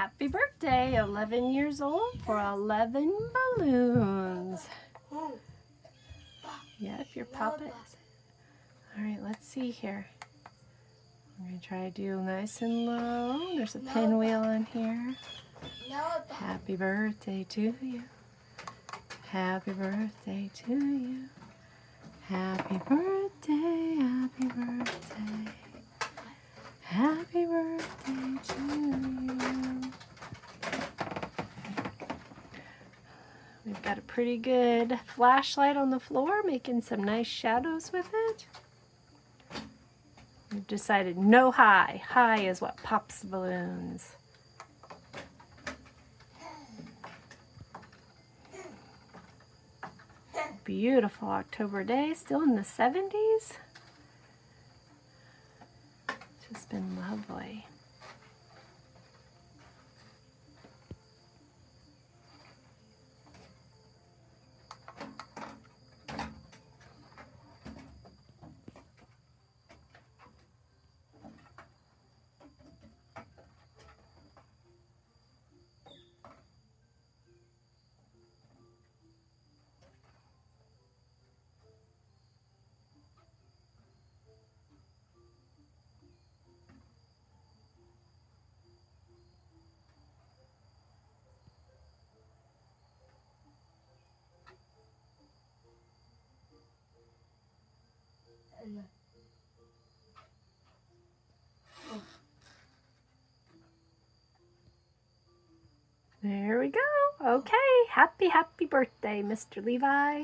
Happy birthday, 11 years old for 11 balloons. Yep, your puppet. All right, let's see here. I'm going to try to do nice and low. There's a pinwheel in here. Happy birthday to you. Happy birthday to you. Happy birthday, happy birthday. Happy birthday to you. We've got a pretty good flashlight on the floor, making some nice shadows with it. We've decided no high. High is what pops the balloons. Beautiful October day, still in the 70s. Just been lovely. There we go. Okay, happy birthday, Mr. Levi.